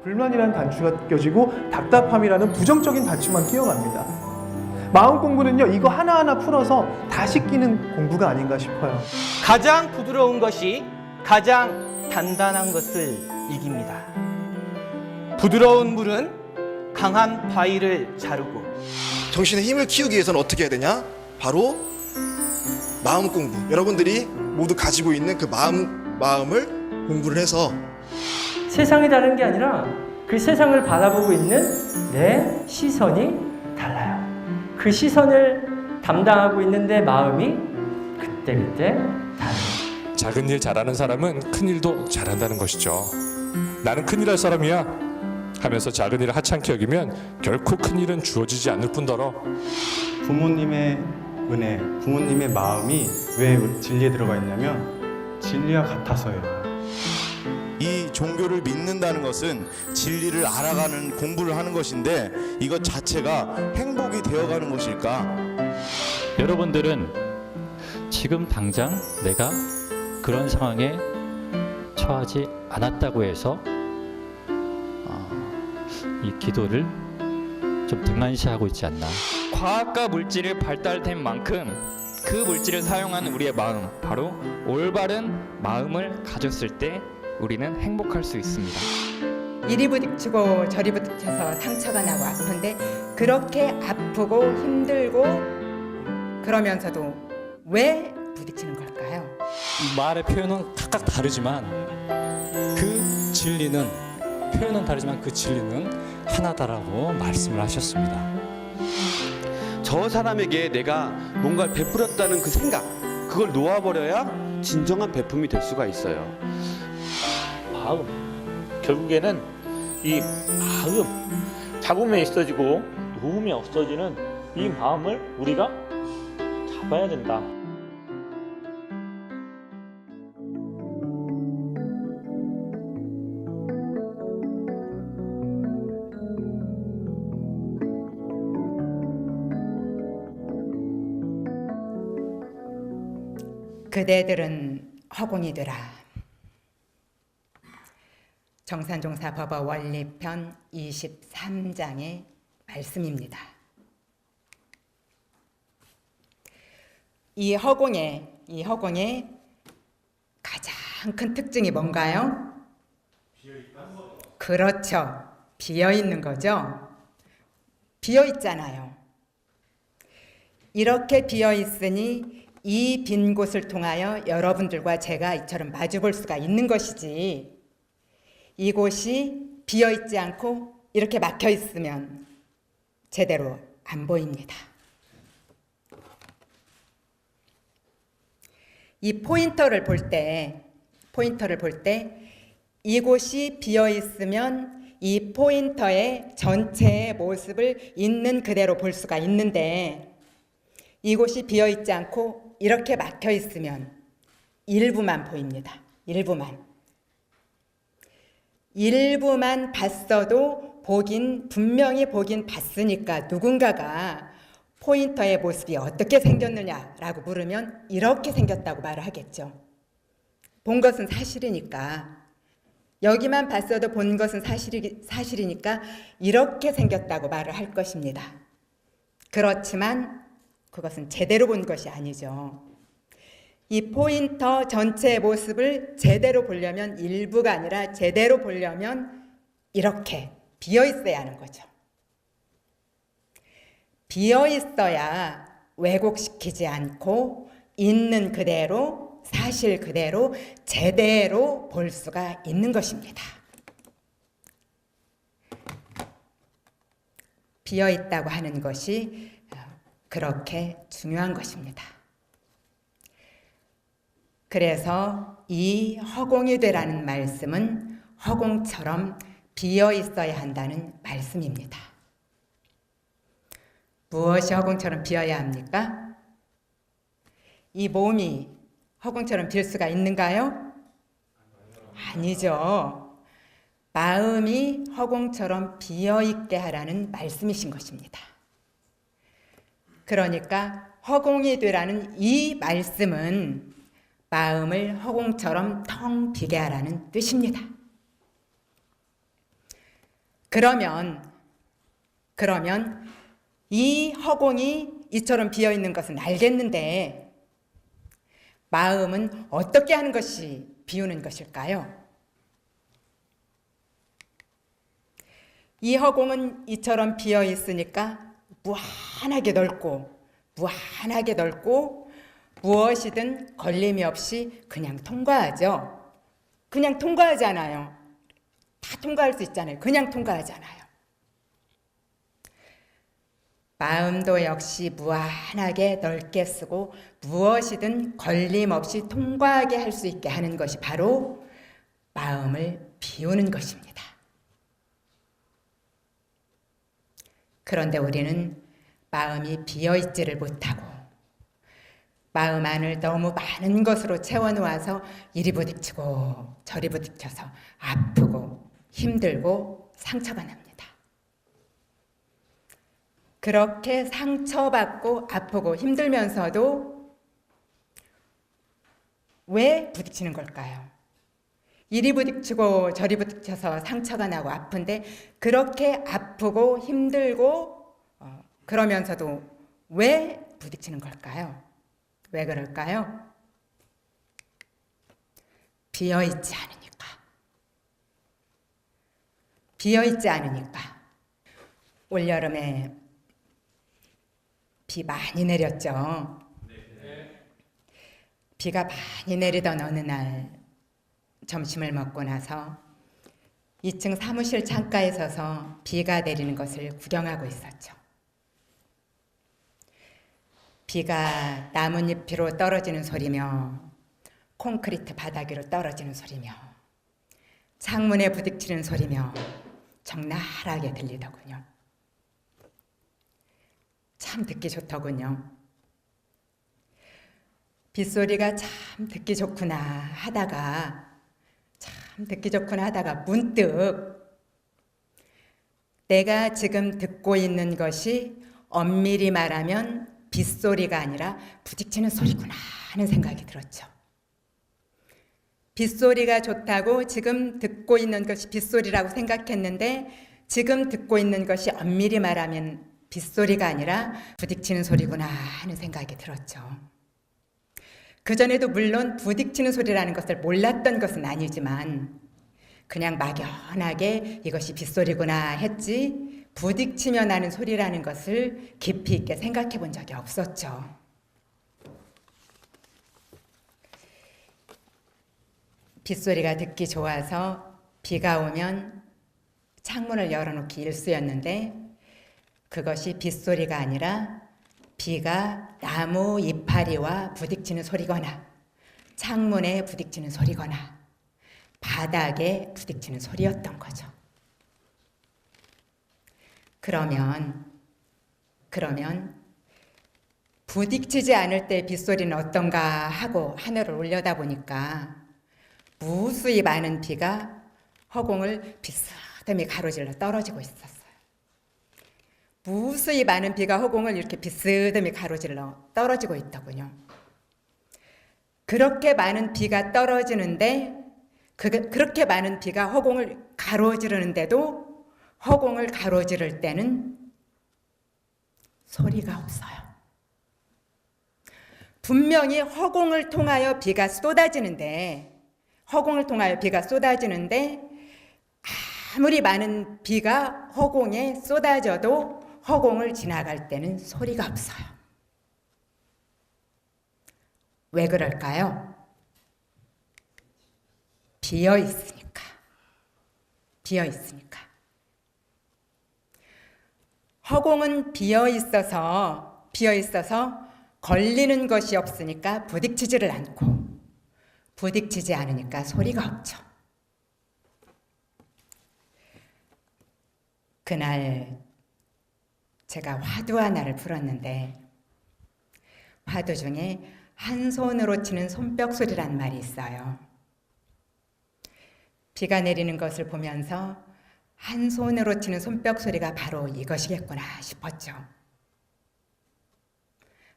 불만이라는 단추가 껴지고 답답함이라는 부정적인 단추만 끼어갑니다. 마음 공부는요, 이거 하나하나 풀어서 다시 끼는 공부가 아닌가 싶어요. 가장 부드러운 것이 가장 단단한 것을 이깁니다. 부드러운 물은 강한 바위를 자르고, 정신의 힘을 키우기 위해서는 어떻게 해야 되냐? 바로 마음 공부. 여러분들이 모두 가지고 있는 그 마음을 공부를 해서 세상이 다른 게 아니라 그 세상을 바라보고 있는 내 시선이 달라요. 그 시선을 담당하고 있는 내 마음이 그때그때 다르요. 작은 일 잘하는 사람은 큰 일도 잘한다는 것이죠. 나는 큰일 할 사람이야 하면서 작은 일을 하찮게 여기면 결코 큰 일은 주어지지 않을 뿐더러 부모님의 은혜, 부모님의 마음이 왜 진리에 들어가 있냐면 진리와 같아서예요. 이 종교를 믿는다는 것은 진리를 알아가는 공부를 하는 것인데 이것 자체가 행복이 되어가는 것일까? 여러분들은 지금 당장 내가 그런 상황에 처하지 않았다고 해서 이 기도를 좀 등한시하고 있지 않나. 과학과 물질이 발달된 만큼 그 물질을 사용하는 우리의 마음, 바로 올바른 마음을 가졌을 때 우리는 행복할 수 있습니다. 이리 부딪히고 저리 부딪혀서 상처가 나고 아픈데 그렇게 아프고 힘들고 그러면서도 왜 부딪히는 걸까요? 말의 표현은 각각 다르지만 그 진리는, 표현은 다르지만 그 진리는 하나다라고 말씀을 하셨습니다. 저 사람에게 내가 뭔가를 베풀었다는 그 생각, 그걸 놓아버려야 진정한 베품이 될 수가 있어요. 마음, 결국에는 이 마음, 잡으면 있어지고 놓으면 없어지는 이 마음을 우리가 잡아야 된다. 그대들은 허공이 되라. 정산종사 법어 원리편 23장의 말씀입니다. 이 허공의 가장 큰 특징이 뭔가요? 그렇죠. 비어 있는 거죠. 비어 있잖아요. 이렇게 비어 있으니 이 빈 곳을 통하여 여러분들과 제가 이처럼 마주 볼 수가 있는 것이지, 이곳이 비어 있지 않고 이렇게 막혀 있으면 제대로 안 보입니다. 이 포인터를 볼 때 이곳이 비어 있으면 이 포인터의 전체의 모습을 있는 그대로 볼 수가 있는데, 이곳이 비어 있지 않고 이렇게 막혀 있으면 일부만 보입니다. 일부만 봤어도 분명히 보긴 봤으니까 누군가가 포인터의 모습이 어떻게 생겼느냐라고 물으면 이렇게 생겼다고 말을 하겠죠. 본 것은 사실이니까, 여기만 봤어도 본 것은 사실이니까 이렇게 생겼다고 말을 할 것입니다. 그렇지만 그것은 제대로 본 것이 아니죠. 이 포인터 전체의 모습을 제대로 보려면, 일부가 아니라 제대로 보려면 이렇게 비어 있어야 하는 거죠. 비어 있어야 왜곡시키지 않고 있는 그대로, 사실 그대로 제대로 볼 수가 있는 것입니다. 비어 있다고 하는 것이 그렇게 중요한 것입니다. 그래서 이 허공이 되라는 말씀은 허공처럼 비어 있어야 한다는 말씀입니다. 무엇이 허공처럼 비어야 합니까? 이 몸이 허공처럼 빌 수가 있는가요? 아니죠. 마음이 허공처럼 비어있게 하라는 말씀이신 것입니다. 그러니까 허공이 되라는 이 말씀은 마음을 허공처럼 텅 비게 하라는 뜻입니다. 그러면 이 허공이 이처럼 비어 있는 것은 알겠는데 마음은 어떻게 하는 것이 비우는 것일까요? 이 허공은 이처럼 비어 있으니까 무한하게 넓고 무엇이든 걸림이 없이 그냥 통과하죠. 그냥 통과하잖아요. 다 통과할 수 있잖아요. 그냥 통과하잖아요. 마음도 역시 무한하게 넓게 쓰고 무엇이든 걸림없이 통과하게 할 수 있게 하는 것이 바로 마음을 비우는 것입니다. 그런데 우리는 마음이 비어있지를 못하고 마음 안을 너무 많은 것으로 채워놓아서 이리 부딪히고 저리 부딪혀서 아프고 힘들고 상처가 납니다. 그렇게 상처받고 아프고 힘들면서도 왜 부딪히는 걸까요? 이리 부딪히고 저리 부딪혀서 상처가 나고 아픈데 그렇게 아프고 힘들고 그러면서도 왜 부딪히는 걸까요? 왜 그럴까요? 비어있지 않으니까. 비어있지 않으니까. 올여름에 비 많이 내렸죠. 비가 많이 내리던 어느 날 점심을 먹고 나서 2층 사무실 창가에 서서 비가 내리는 것을 구경하고 있었죠. 비가 나뭇잎으로 떨어지는 소리며 콘크리트 바닥 위로 떨어지는 소리며 창문에 부딪히는 소리며 적나라하게 들리더군요. 참 듣기 좋더군요. 빗소리가 참 듣기 좋구나 하다가 문득 내가 지금 듣고 있는 것이 엄밀히 말하면 빗소리가 아니라 부딪히는 소리구나 하는 생각이 들었죠. 빗소리가 좋다고 지금 듣고 있는 것이 빗소리라고 생각했는데 지금 듣고 있는 것이 엄밀히 말하면 빗소리가 아니라 부딪히는 소리구나 하는 생각이 들었죠. 그전에도 물론 부딪히는 소리라는 것을 몰랐던 것은 아니지만 그냥 막연하게 이것이 빗소리구나 했지 부딪히며 나는 소리라는 것을 깊이 있게 생각해 본 적이 없었죠. 빗소리가 듣기 좋아서 비가 오면 창문을 열어놓기 일쑤였는데 그것이 빗소리가 아니라 비가 나무 이파리와 부딪히는 소리거나 창문에 부딪히는 소리거나 바닥에 부딪히는 소리였던 거죠. 그러면 부딪히지 않을 때 빗소리는 어떤가 하고 하늘을 올려다보니까 무수히 많은 비가 허공을 비스듬히 가로질러 떨어지고 있었어요. 무수히 많은 비가 허공을 이렇게 비스듬히 가로질러 떨어지고 있더군요. 그렇게 많은 비가 떨어지는데 그렇게 많은 비가 허공을 가로지르는데도 허공을 가로지를 때는 소리가 없어요. 분명히 허공을 통하여 비가 쏟아지는데 아무리 많은 비가 허공에 쏟아져도 허공을 지나갈 때는 소리가 없어요. 왜 그럴까요? 비어 있으니까. 허공은 비어 있어서 걸리는 것이 없으니까 부딪히지를 않고 부딪히지 않으니까 소리가 없죠. 그날 제가 화두 하나를 풀었는데 화두 중에 한 손으로 치는 손뼉 소리란 말이 있어요. 비가 내리는 것을 보면서 한 손으로 치는 손뼉 소리가 바로 이것이겠구나 싶었죠.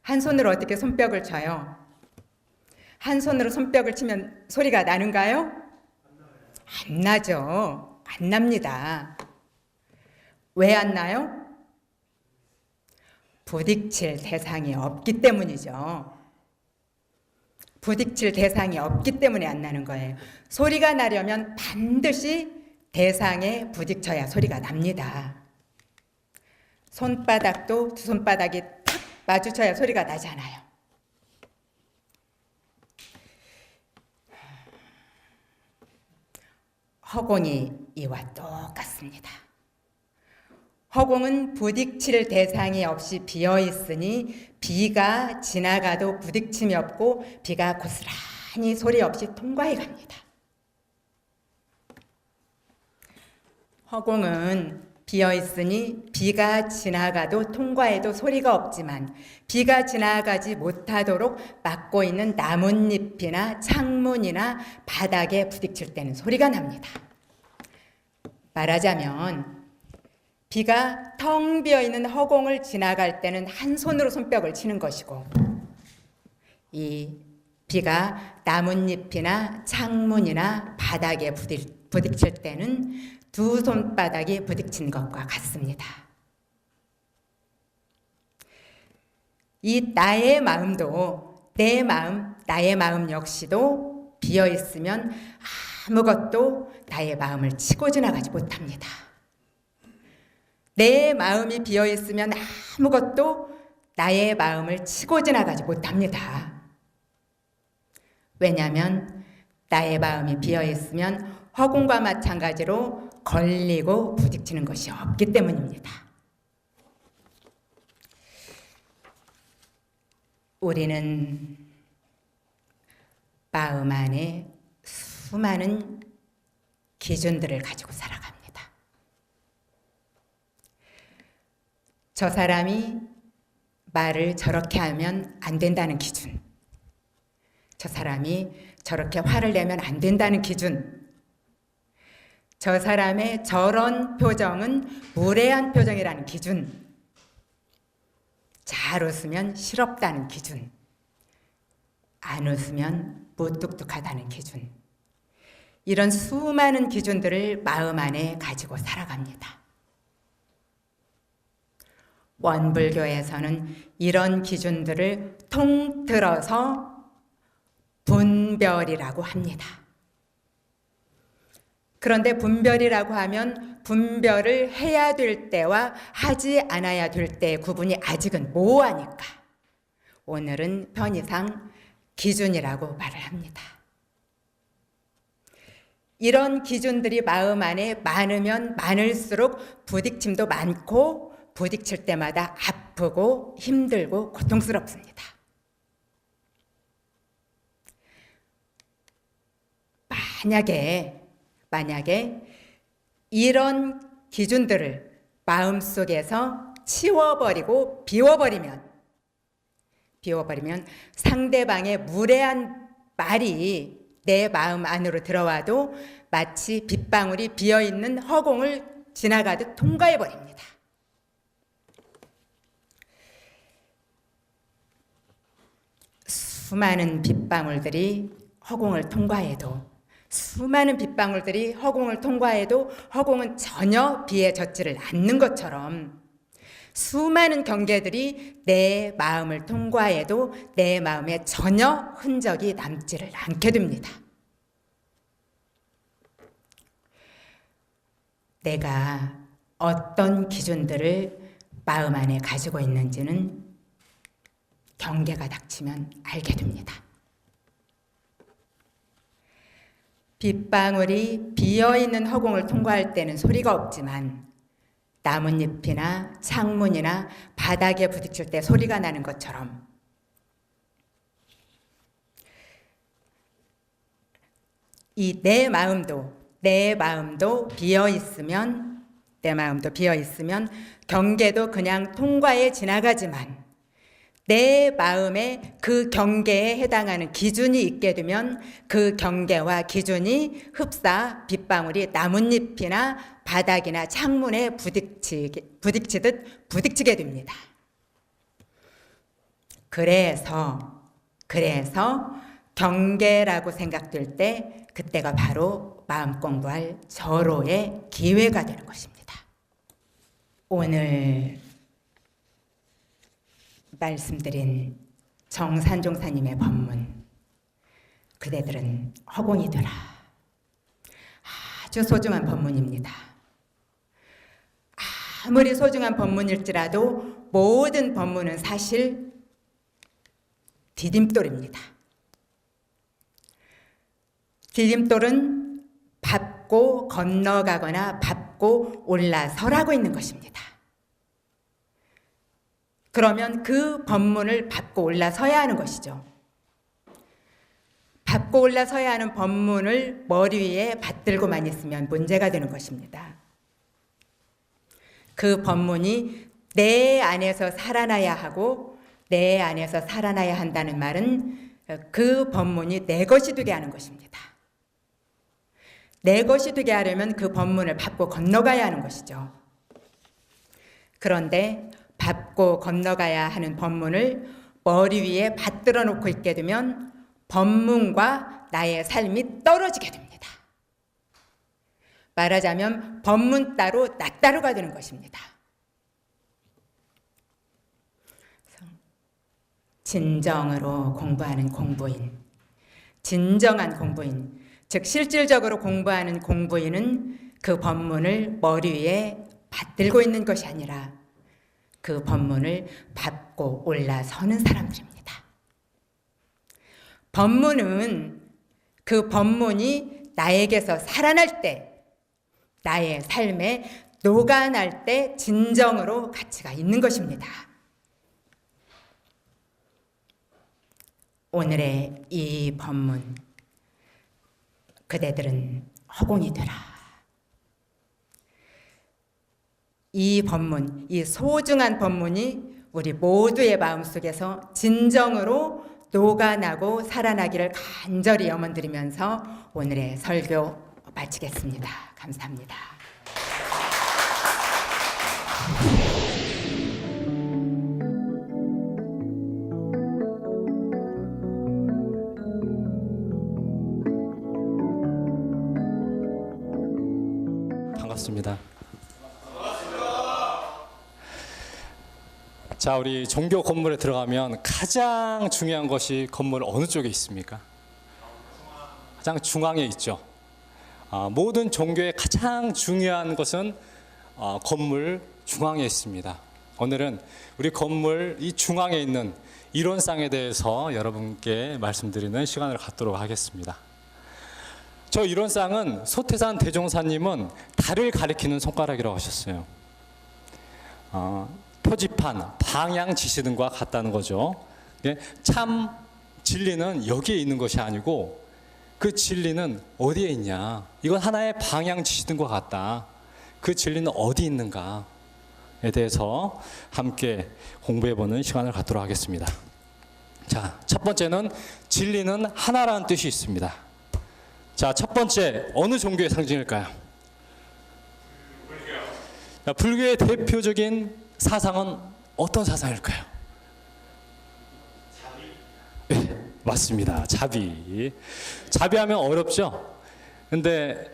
한 손으로 어떻게 손뼉을 쳐요? 한 손으로 손뼉을 치면 소리가 나는가요? 안 나죠. 안 납니다. 왜 안 나요? 부딪힐 대상이 없기 때문이죠. 부딪힐 대상이 없기 때문에 안 나는 거예요. 소리가 나려면 반드시 대상에 부딪혀야 소리가 납니다. 손바닥도 두 손바닥이 탁 마주쳐야 소리가 나잖아요. 허공이 이와 똑같습니다. 허공은 부딪힐 대상이 없이 비어 있으니 비가 지나가도 부딪힘이 없고 비가 고스란히 소리 없이 통과해 갑니다. 허공은 비어 있으니 비가 지나가도 통과해도 소리가 없지만 비가 지나가지 못하도록 막고 있는 나뭇잎이나 창문이나 바닥에 부딪힐 때는 소리가 납니다. 말하자면 비가 텅 비어 있는 허공을 지나갈 때는 한 손으로 손뼉을 치는 것이고 이 비가 나뭇잎이나 창문이나 바닥에 부딪힐 때는 두 손바닥이 부딪힌 것과 같습니다. 이 나의 마음도 내 마음, 나의 마음 역시도 비어 있으면 아무것도 나의 마음을 치고 지나가지 못합니다. 내 마음이 비어 있으면 아무것도 나의 마음을 치고 지나가지 못합니다. 왜냐하면 나의 마음이 비어 있으면 허공과 마찬가지로 걸리고 부딪히는 것이 없기 때문입니다. 우리는 마음 안에 수많은 기준들을 가지고 살아갑니다. 저 사람이 말을 저렇게 하면 안 된다는 기준, 저 사람이 저렇게 화를 내면 안 된다는 기준, 저 사람의 저런 표정은 무례한 표정이라는 기준, 잘 웃으면 실없다는 기준, 안 웃으면 무뚝뚝하다는 기준, 이런 수많은 기준들을 마음 안에 가지고 살아갑니다. 원불교에서는 이런 기준들을 통틀어서 분별이라고 합니다. 그런데 분별이라고 하면 분별을 해야 될 때와 하지 않아야 될 때의 구분이 아직은 모호하니까 오늘은 편의상 기준이라고 말을 합니다. 이런 기준들이 마음 안에 많으면 많을수록 부딪힘도 많고 부딪힐 때마다 아프고 힘들고 고통스럽습니다. 만약에 이런 기준들을 마음속에서 치워버리고 비워버리면 상대방의 무례한 말이 내 마음 안으로 들어와도 마치 빗방울이 비어있는 허공을 지나가듯 통과해버립니다. 수많은 빗방울들이 허공을 통과해도 허공은 전혀 비에 젖지를 않는 것처럼 수많은 경계들이 내 마음을 통과해도 내 마음에 전혀 흔적이 남지를 않게 됩니다. 내가 어떤 기준들을 마음 안에 가지고 있는지는 경계가 닥치면 알게 됩니다. 빗방울이 비어있는 허공을 통과할 때는 소리가 없지만 나뭇잎이나 창문이나 바닥에 부딪힐 때 소리가 나는 것처럼 이 내 마음도 비어 있으면 경계도 그냥 통과해 지나가지만 내 마음에 그 경계에 해당하는 기준이 있게 되면 그 경계와 기준이 흡사 빗방울이 나뭇잎이나 바닥이나 창문에 부딪히듯 부딪히게 됩니다. 그래서 경계라고 생각될 때 그때가 바로 마음 공부할 절호의 기회가 되는 것입니다. 오늘 말씀드린 정산종사님의 법문, 그대들은 허공이 되라. 아주 소중한 법문입니다. 아무리 소중한 법문일지라도 모든 법문은 사실 디딤돌입니다. 디딤돌은 밟고 건너가거나 밟고 올라서라고 있는 것입니다. 그러면 그 법문을 밟고 올라서야 하는 것이죠. 밟고 올라서야 하는 법문을 머리 위에 받들고만 있으면 문제가 되는 것입니다. 그 법문이 내 안에서 살아나야 하고 내 안에서 살아나야 한다는 말은 그 법문이 내 것이 되게 하는 것입니다. 내 것이 되게 하려면 그 법문을 밟고 건너가야 하는 것이죠. 그런데 밟고 건너가야 하는 법문을 머리 위에 받들어 놓고 있게 되면 법문과 나의 삶이 떨어지게 됩니다. 말하자면 법문 따로 나 따로가 되는 것입니다. 진정으로 공부하는 공부인, 진정한 공부인, 즉 실질적으로 공부하는 공부인은 그 법문을 머리 위에 받들고 있는 것이 아니라 그 법문을 밟고 올라서는 사람들입니다. 법문은 그 법문이 나에게서 살아날 때, 나의 삶에 녹아날 때 진정으로 가치가 있는 것입니다. 오늘의 이 법문, 그대들은 허공이 되라. 이 법문, 이 소중한 법문이 우리 모두의 마음속에서 진정으로 녹아나고 살아나기를 간절히 염원드리면서 오늘의 설교 마치겠습니다. 감사합니다. 반갑습니다. 자, 우리 종교 건물에 들어가면 가장 중요한 것이 건물 어느 쪽에 있습니까? 가장 중앙에 있죠. 모든 종교의 가장 중요한 것은 건물 중앙에 있습니다. 오늘은 우리 건물 이 중앙에 있는 이론상에 대해서 여러분께 말씀드리는 시간을 갖도록 하겠습니다. 저 이론상은 소태산 대종사님은 달을 가리키는 손가락이라고 하셨어요. 표지판, 방향 지시등과 같다는 거죠. 참 진리는 여기에 있는 것이 아니고 그 진리는 어디에 있냐. 이건 하나의 방향 지시등과 같다. 그 진리는 어디 있는가에 대해서 함께 공부해보는 시간을 갖도록 하겠습니다. 자, 첫 번째는 진리는 하나라는 뜻이 있습니다. 자, 첫 번째, 어느 종교의 상징일까요? 자, 불교의 대표적인 사상은 어떤 사상일까요? 네, 맞습니다. 자비. 자비하면 어렵죠? 근데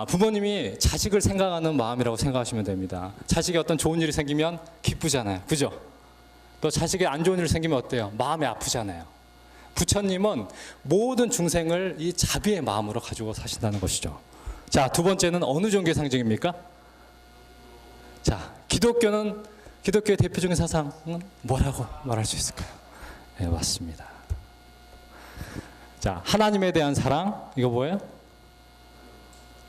부모님이 자식을 생각하는 마음이라고 생각하시면 됩니다. 자식이 어떤 좋은 일이 생기면 기쁘잖아요. 그죠? 또 자식이 안 좋은 일이 생기면 어때요? 마음이 아프잖아요. 부처님은 모든 중생을 이 자비의 마음으로 가지고 사신다는 것이죠. 자, 두 번째는 어느 종교의 상징입니까? 자, 기독교의 대표적인 사상은 뭐라고 말할 수 있을까요? 네, 맞습니다. 자, 하나님에 대한 사랑, 이거 뭐예요?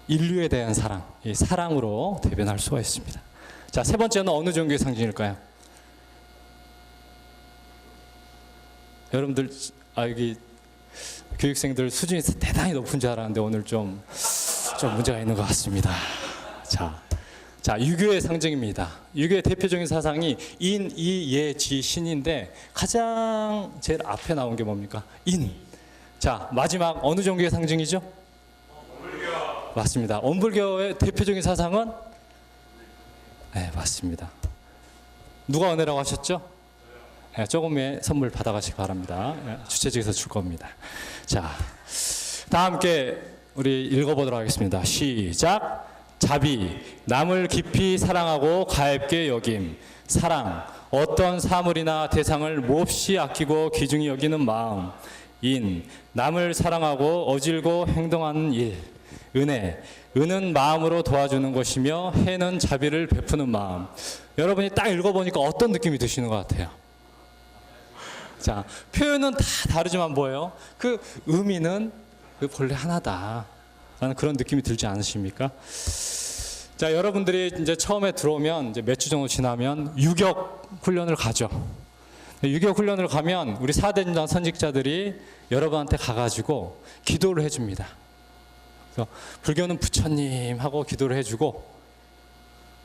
인류에 대한 사랑, 이 사랑으로 대변할 수가 있습니다. 자, 세 번째는 어느 종교의 상징일까요? 여러분들 여기 교육생들 수준이 대단히 높은 줄 알았는데 오늘 좀 문제가 있는 것 같습니다. 자, 유교의 상징입니다. 유교의 대표적인 사상이 인, 이, 예, 지, 신인데 가장 제일 앞에 나온 게 뭡니까? 인. 자, 마지막 어느 종교의 상징이죠? 원불교. 맞습니다. 원불교의 대표적인 사상은? 네, 맞습니다. 누가 은혜라고 하셨죠? 네, 조금의 선물 받아가시기 바랍니다. 네, 주최 측에서 줄 겁니다. 자, 다 함께 우리 읽어보도록 하겠습니다. 시작. 자비, 남을 깊이 사랑하고 가엾게 여김, 사랑, 어떤 사물이나 대상을 몹시 아끼고 귀중히 여기는 마음, 인, 남을 사랑하고 어질고 행동하는 일, 은혜, 은은 마음으로 도와주는 것이며 해는 자비를 베푸는 마음. 여러분이 딱 읽어보니까 어떤 느낌이 드시는 것 같아요? 자, 표현은 다 다르지만 뭐예요? 그 의미는 본래 하나다 라는 그런 느낌이 들지 않으십니까? 자, 여러분들이 이제 처음에 들어오면 이제 몇 주 정도 지나면 유격 훈련을 가죠. 유격 훈련을 가면 우리 4대 전당 선직자들이 여러분한테 가가지고 기도를 해줍니다. 그래서 불교는 부처님 하고 기도를 해주고,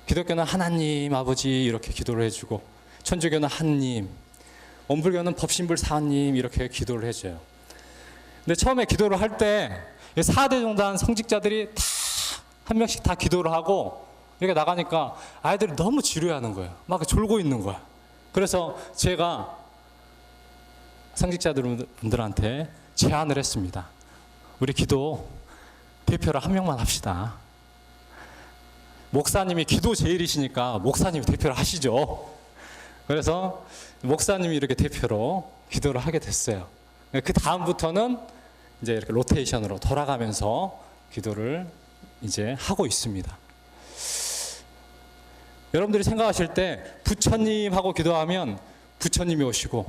기독교는 하나님 아버지 이렇게 기도를 해주고, 천주교는 하느님, 원불교는 법신불 사님 이렇게 기도를 해줘요. 근데 처음에 기도를 할 때 4대 종단 성직자들이 다 한 명씩 다 기도를 하고 이렇게 나가니까 아이들이 너무 지루해하는 거예요. 막 졸고 있는 거야. 그래서 제가 성직자분들한테 제안을 했습니다. 우리 기도 대표를 한 명만 합시다. 목사님이 기도 제일이시니까 목사님이 대표를 하시죠. 그래서 목사님이 이렇게 대표로 기도를 하게 됐어요. 그 다음부터는 이제 이렇게 로테이션으로 돌아가면서 기도를 이제 하고 있습니다. 여러분들이 생각하실 때 부처님 하고 기도하면 부처님이 오시고,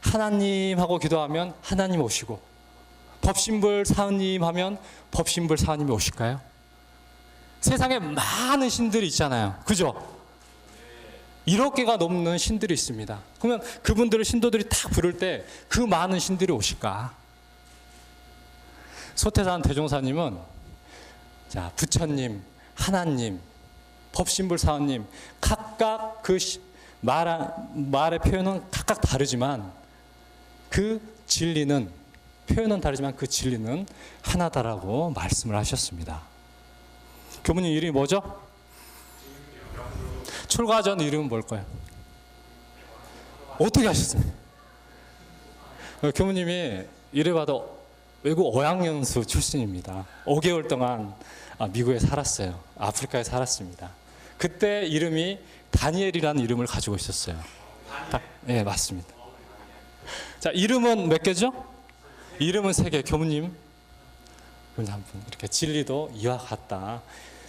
하나님 하고 기도하면 하나님 오시고, 법신불 사님 하면 법신불 사님이 오실까요? 세상에 많은 신들이 있잖아요. 그죠? 1억 개가 넘는 신들이 있습니다. 그러면 그분들을 신도들이 딱 부를 때 그 많은 신들이 오실까? 소태산 대종사님은 자, 부처님, 하나님, 법신불 사님 각각 그 말의 표현은 각각 다르지만 그 진리는, 표현은 다르지만 그 진리는 하나다라고 말씀을 하셨습니다. 교무님 이름이 뭐죠? 출가 전 이름은 뭘까요? 어떻게 하셨어요? 교무님이 이래봐도 외국 어학연수 출신입니다. 5개월 동안 미국에 살았어요. 아프리카에 살았습니다. 그때 이름이 다니엘이라는 이름을 가지고 있었어요. 네, 맞습니다. 자, 이름은 몇 개죠? 이름은 3개. 교무님 한 분. 이렇게 진리도 이와 같다.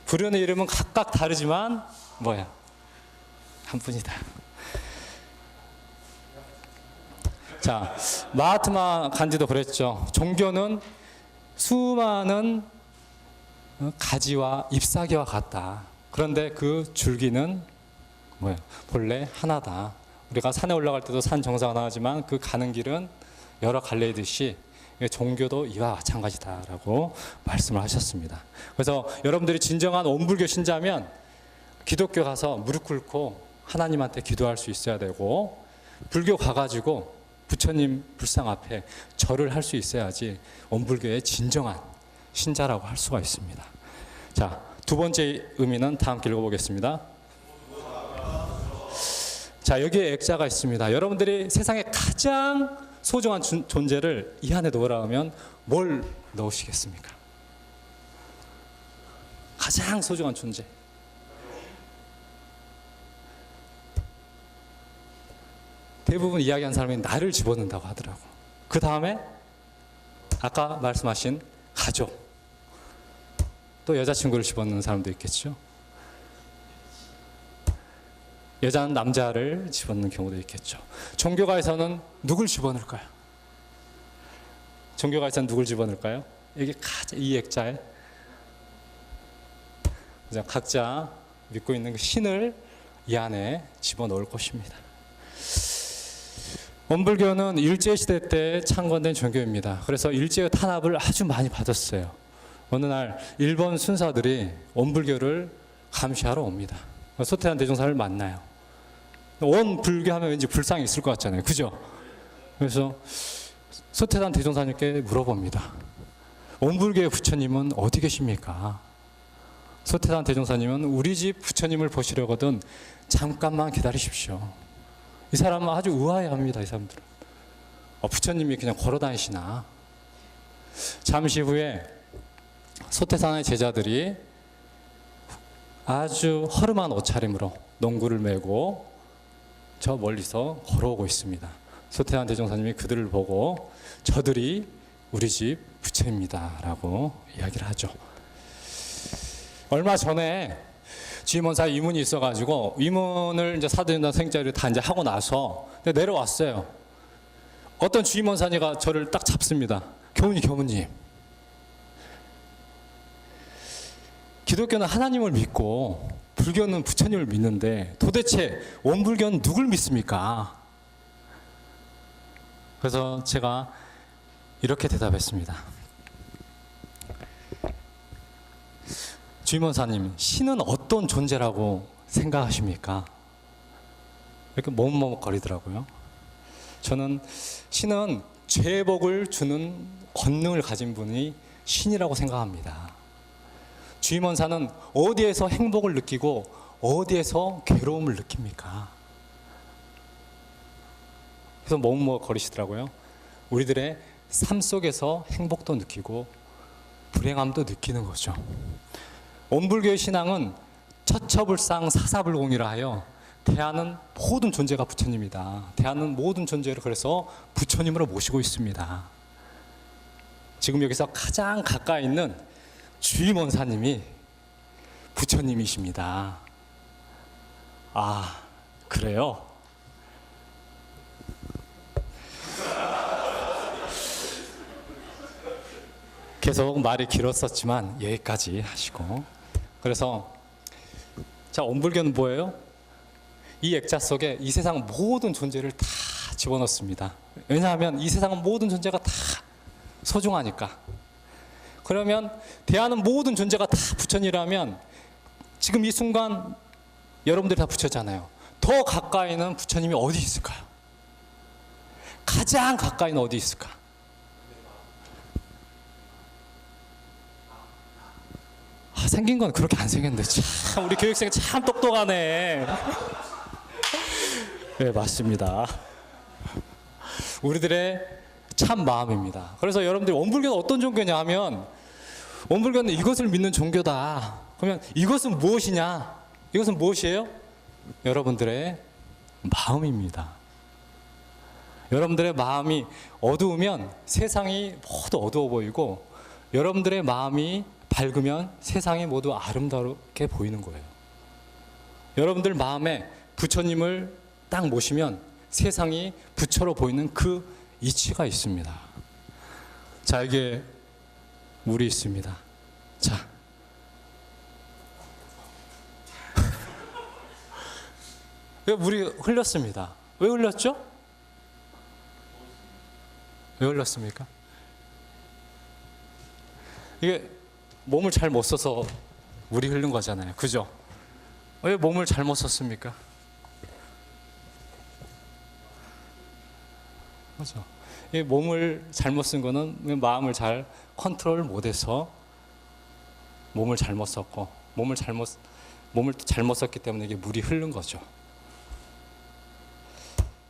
부르는 이름은 각각 다르지만 뭐야? 한 분이다. 자, 마하트마 간지도 그랬죠. 종교는 수많은 가지와 잎사귀와 같다. 그런데 그 줄기는 뭐야? 본래 하나다. 우리가 산에 올라갈 때도 산 정상을 나가지만 그 가는 길은 여러 갈래이듯이 종교도 이와 마찬가지다라고 말씀을 하셨습니다. 그래서 여러분들이 진정한 원불교 신자면 기독교 가서 무릎 꿇고 하나님한테 기도할 수 있어야 되고, 불교 가가지고 부처님 불상 앞에 절을 할 수 있어야지 원불교의 진정한 신자라고 할 수가 있습니다. 자, 두 번째 의미는 다 함께 읽어보겠습니다. 자, 여기에 액자가 있습니다. 여러분들이 세상에 가장 소중한 존재를 이 안에 넣으라 하면 뭘 넣으시겠습니까? 가장 소중한 존재. 대부분 이야기한 사람이 나를 집어넣는다고 하더라고. 그 다음에 아까 말씀하신 가족, 또 여자친구를 집어넣는 사람도 있겠죠. 여자는 남자를 집어넣는 경우도 있겠죠. 종교가에서는 누굴 집어넣을까요? 종교가에서는 누굴 집어넣을까요? 여기 이 액자에 각자 믿고 있는 그 신을 이 안에 집어넣을 것입니다. 원불교는 일제시대 때 창건된 종교입니다. 그래서 일제의 탄압을 아주 많이 받았어요. 어느 날 일본 순사들이 원불교를 감시하러 옵니다. 소태산 대종사를 만나요. 원불교 하면 왠지 불상이 있을 것 같잖아요. 그죠? 그래서 소태산 대종사님께 물어봅니다. 원불교의 부처님은 어디 계십니까? 소태산 대종사님은 우리 집 부처님을 보시려거든 잠깐만 기다리십시오. 이 사람은 아주 의아해합니다. 이 사람들은. 부처님이 그냥 걸어다니시나. 잠시 후에 소태산의 제자들이 아주 허름한 옷차림으로 농구를 메고 저 멀리서 걸어오고 있습니다. 소태환 대종사님이 그들을 보고 저들이 우리 집 부처입니다 라고 이야기를 하죠. 얼마 전에 주임원사 위문이 있어가지고 위문을 이제 사도연단 생자리를 다 이제 하고 나서 내려왔어요. 어떤 주임원사님가 저를 딱 잡습니다. 교무님, 기독교는 하나님을 믿고 불교는 부처님을 믿는데 도대체 원불교는 누굴 믿습니까? 그래서 제가 이렇게 대답했습니다. 주임원사님, 신은 어떤 존재라고 생각하십니까? 이렇게 머뭇머뭇거리더라고요. 저는 신은 죄복을 주는 권능을 가진 분이 신이라고 생각합니다. 주임원사는 어디에서 행복을 느끼고 어디에서 괴로움을 느낍니까? 그래서 머뭇머뭇거리시더라고요. 우리들의 삶 속에서 행복도 느끼고 불행함도 느끼는 거죠. 원불교의 신앙은 처처불상 사사불공이라 하여 대하는 모든 존재가 부처님이다. 대하는 모든 존재를 그래서 부처님으로 모시고 있습니다. 지금 여기서 가장 가까이 있는 주임원사님이 부처님이십니다. 아, 그래요? 계속 말이 길었었지만 여기까지 하시고, 그래서 자, 원불교는 뭐예요? 이 액자 속에 이 세상 모든 존재를 다 집어넣습니다. 왜냐하면 이 세상은 모든 존재가 다 소중하니까. 그러면 대하는 모든 존재가 다 부처님이라면 지금 이 순간 여러분들이 다 부처잖아요. 더 가까이는 부처님이 어디 있을까요? 가장 가까이는 어디 있을까? 생긴 건 그렇게 안 생겼는데 참 우리 교육생 참 똑똑하네. 네, 맞습니다. 우리들의 참 마음입니다. 그래서 여러분들이 원불교는 어떤 종교냐 하면 원불교는 이것을 믿는 종교다. 그러면 이것은 무엇이냐? 이것은 무엇이에요? 여러분들의 마음입니다. 여러분들의 마음이 어두우면 세상이 모두 어두워 보이고 여러분들의 마음이 밝으면 세상이 모두 아름답게 보이는 거예요. 여러분들 마음에 부처님을 딱 모시면 세상이 부처로 보이는 그 이치가 있습니다. 자, 여기에 물이 있습니다. 자, 물이 흘렸습니다. 왜 흘렸죠? 왜 흘렸습니까? 이게 몸을 잘 못 써서 물이 흐른 거잖아요. 그죠? 왜 몸을 잘못 썼습니까? 그죠? 이 몸을 잘못 쓴 거는 마음을 잘 컨트롤 못해서 몸을 잘못 썼고 몸을 잘못 썼기 때문에 이게 물이 흐른 거죠.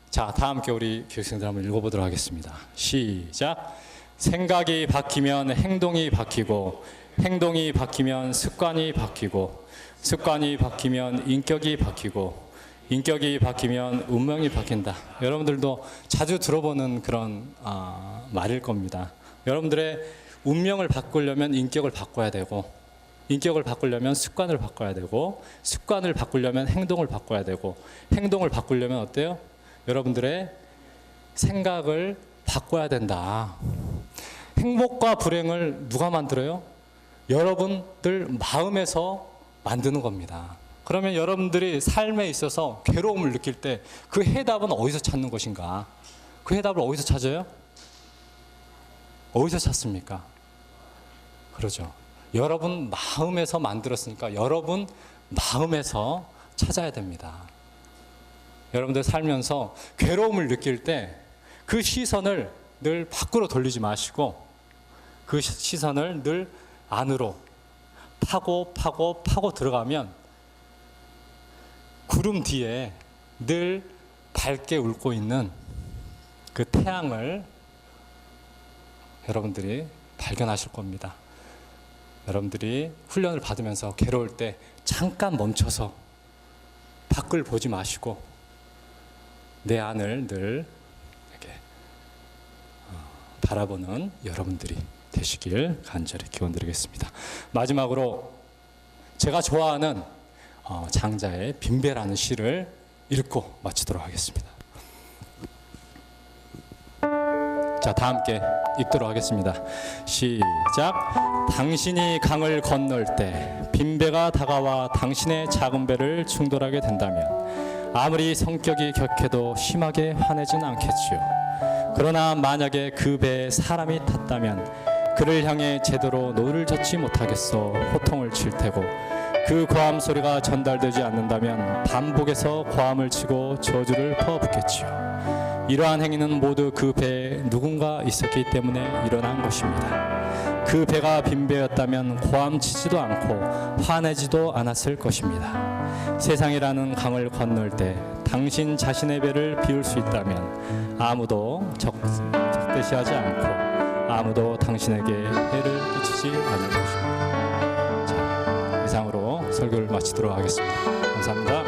자, 다 함께 우리 교육생들 한번 읽어보도록 하겠습니다. 시작. 생각이 바뀌면 행동이 바뀌고 행동이 바뀌면 습관이 바뀌고 습관이 바뀌면 인격이 바뀌고 인격이 바뀌면 운명이 바뀐다. 여러분들도 자주 들어보는 그런 말일 겁니다. 여러분들의 운명을 바꾸려면 인격을 바꿔야 되고 인격을 바꾸려면 습관을 바꿔야 되고 습관을 바꾸려면 행동을 바꿔야 되고 행동을 바꾸려면 어때요? 여러분들의 생각을 바꿔야 된다. 행복과 불행을 누가 만들어요? 여러분들 마음에서 만드는 겁니다. 그러면 여러분들이 삶에 있어서 괴로움을 느낄 때 그 해답은 어디서 찾는 것인가? 그 해답을 어디서 찾아요? 어디서 찾습니까? 그러죠. 여러분 마음에서 만들었으니까 여러분 마음에서 찾아야 됩니다. 여러분들 살면서 괴로움을 느낄 때 그 시선을 늘 밖으로 돌리지 마시고 그 시선을 늘 안으로 파고 들어가면 구름 뒤에 늘 밝게 웃고 있는 그 태양을 여러분들이 발견하실 겁니다. 여러분들이 훈련을 받으면서 괴로울 때 잠깐 멈춰서 밖을 보지 마시고 내 안을 늘 이렇게 바라보는 여러분들이 되시길 간절히 기원드리겠습니다. 마지막으로 제가 좋아하는 장자의 빈배라는 시를 읽고 마치도록 하겠습니다. 자, 다 함께 읽도록 하겠습니다. 시작. 당신이 강을 건널 때 빈배가 다가와 당신의 작은 배를 충돌하게 된다면 아무리 성격이 격해도 심하게 화내진 않겠지요. 그러나 만약에 그 배에 사람이 탔다면 그를 향해 제대로 노를 젓지 못하겠어 호통을 칠 테고, 그 고함 소리가 전달되지 않는다면 반복해서 고함을 치고 저주를 퍼붓겠지요. 이러한 행위는 모두 그 배에 누군가 있었기 때문에 일어난 것입니다. 그 배가 빈 배였다면 고함치지도 않고 화내지도 않았을 것입니다. 세상이라는 강을 건널 때 당신 자신의 배를 비울 수 있다면 아무도 적대시하지 않고 아무도 당신에게 해를 끼치지 않을 것입니다. 자, 이상으로 설교를 마치도록 하겠습니다. 감사합니다.